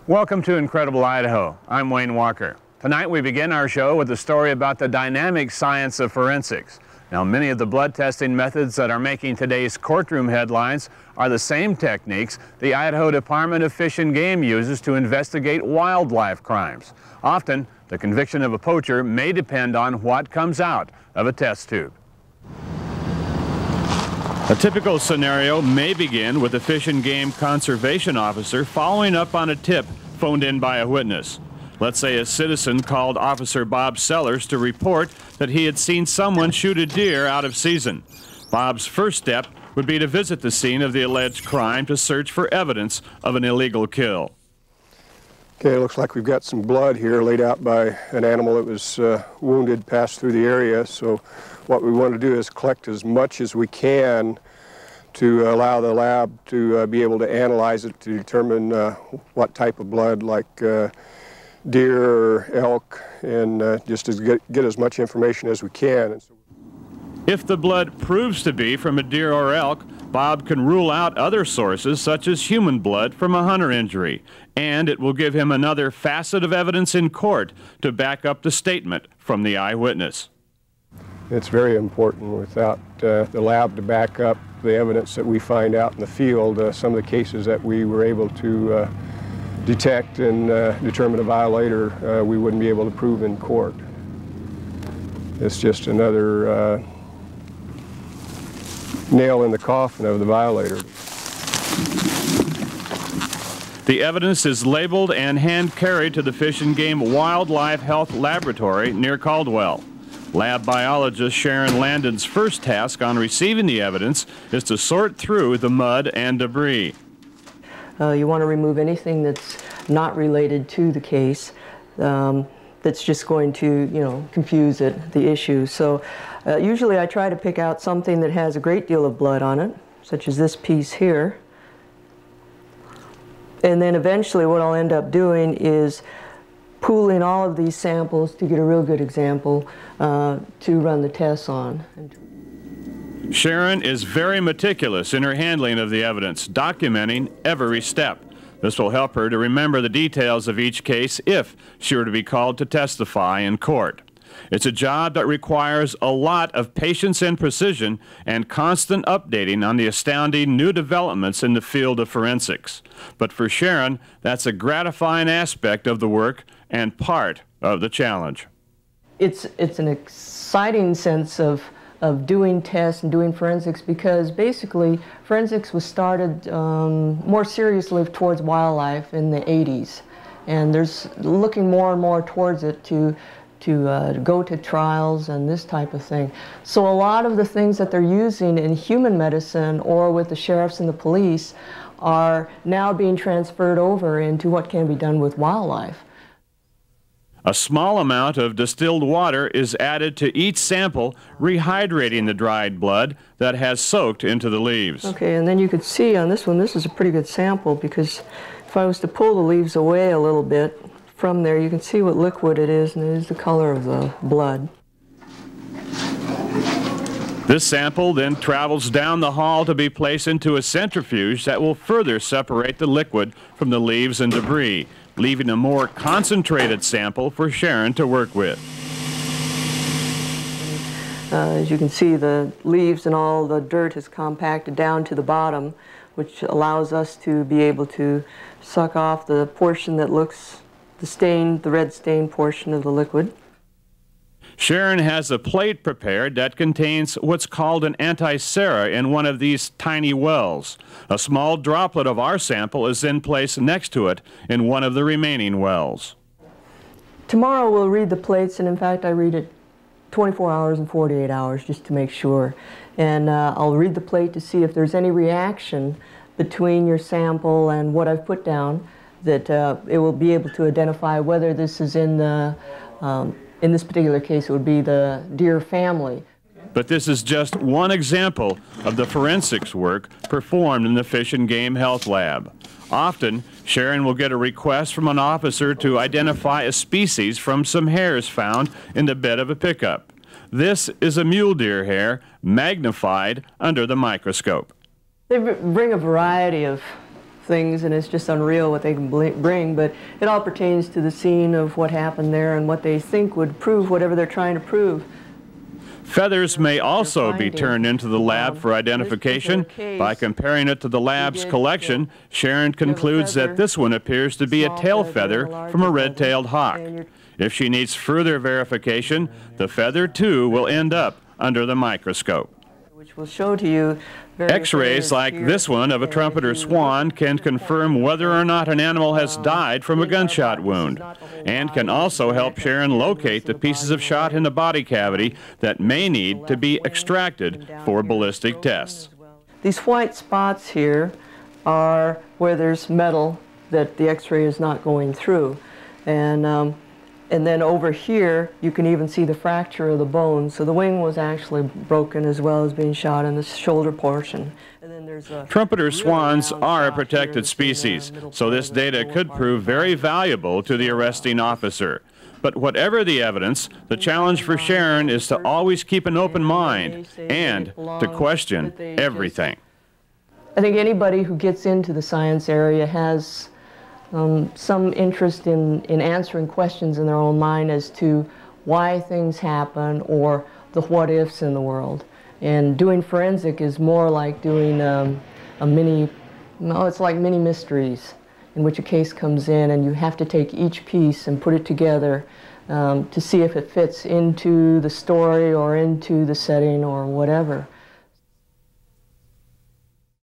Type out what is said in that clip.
Welcome to Incredible Idaho. I'm Wayne Walker. Tonight we begin our show with a story about the dynamic science of forensics. Now, many of the blood testing methods that are making today's courtroom headlines are the same techniques the Idaho Department of Fish and Game uses to investigate wildlife crimes. Often, the conviction of a poacher may depend on what comes out of a test tube. A typical scenario may begin with a Fish and Game conservation officer following up on a tip phoned in by a witness. Let's say a citizen called Officer Bob Sellers to report that he had seen someone shoot a deer out of season. Bob's first step would be to visit the scene of the alleged crime to search for evidence of an illegal kill. Okay, it looks like we've got some blood here laid out by an animal that was wounded, passed through the area. So what we want to do is collect as much as we can to allow the lab to be able to analyze it to determine what type of blood, like deer or elk, and just to get as much information as we can. If the blood proves to be from a deer or elk, Bob can rule out other sources such as human blood from a hunter injury, and it will give him another facet of evidence in court to back up the statement from the eyewitness. It's very important. Without the lab to back up the evidence that we find out in the field, some of the cases that we were able to detect and determine a violator, we wouldn't be able to prove in court. It's just another nail in the coffin of the violator. The evidence is labeled and hand-carried to the Fish and Game Wildlife Health Laboratory near Caldwell. Lab biologist Sharon Landon's first task on receiving the evidence is to sort through the mud and debris. You want to remove anything that's not related to the case, that's just going to, confuse the issue. So usually I try to pick out something that has a great deal of blood on it, such as this piece here. And then eventually what I'll end up doing is pooling all of these samples to get a real good example to run the tests on. Sharon is very meticulous in her handling of the evidence, documenting every step. This will help her to remember the details of each case if she were to be called to testify in court. It's a job that requires a lot of patience and precision and constant updating on the astounding new developments in the field of forensics. But for Sharon, that's a gratifying aspect of the work and part of the challenge. It's an exciting sense of doing tests and doing forensics, because basically forensics was started more seriously towards wildlife in the 80s, and there's looking more and more towards it to go to trials and this type of thing. So a lot of the things that they're using in human medicine or with the sheriffs and the police are now being transferred over into what can be done with wildlife. A small amount of distilled water is added to each sample, rehydrating the dried blood that has soaked into the leaves. Okay, and then you could see on this one, this is a pretty good sample, because if I was to pull the leaves away a little bit from there, you can see what liquid it is, and it is the color of the blood. This sample then travels down the hall to be placed into a centrifuge that will further separate the liquid from the leaves and debris, leaving a more concentrated sample for Sharon to work with. As you can see, the leaves and all the dirt is compacted down to the bottom, which allows us to be able to suck off the portion that looks the red stain portion of the liquid. Sharon has a plate prepared that contains what's called an antisera in one of these tiny wells. A small droplet of our sample is then placed next to it in one of the remaining wells. Tomorrow we'll read the plates, and in fact I read it 24 hours and 48 hours just to make sure. And I'll read the plate to see if there's any reaction between your sample and what I've put down, that it will be able to identify whether this is in the in this particular case, it would be the deer family. But this is just one example of the forensics work performed in the Fish and Game Health Lab. Often, Sharon will get a request from an officer to identify a species from some hairs found in the bed of a pickup. This is a mule deer hair magnified under the microscope. They bring a variety of things, and it's just unreal what they can bring, but it all pertains to the scene of what happened there and what they think would prove whatever they're trying to prove. Feathers may also be turned into the lab for identification. By comparing it to the lab's collection, Sharon concludes that this one appears to be a tail feather from a red-tailed hawk. If she needs further verification, the feather too will end up under the microscope. Which will show to you X-rays like this one of a trumpeter swan can confirm whether or not an animal has died from a gunshot wound, and can also help Sharon locate the pieces of shot in the body cavity that may need to be extracted for ballistic tests. These white spots here are where there's metal that the X-ray is not going through, and then over here, you can even see the fracture of the bone. So the wing was actually broken as well as being shot in the shoulder portion. And then there's trumpeter swans are a protected species, so this data could prove very valuable to the arresting officer. But whatever the evidence, the challenge for Sharon is to always keep an open mind and to question everything. I think anybody who gets into the science area has some interest in answering questions in their own mind as to why things happen or the what-ifs in the world. And doing forensic is more like doing it's like mini mysteries in which a case comes in and you have to take each piece and put it together to see if it fits into the story or into the setting or whatever.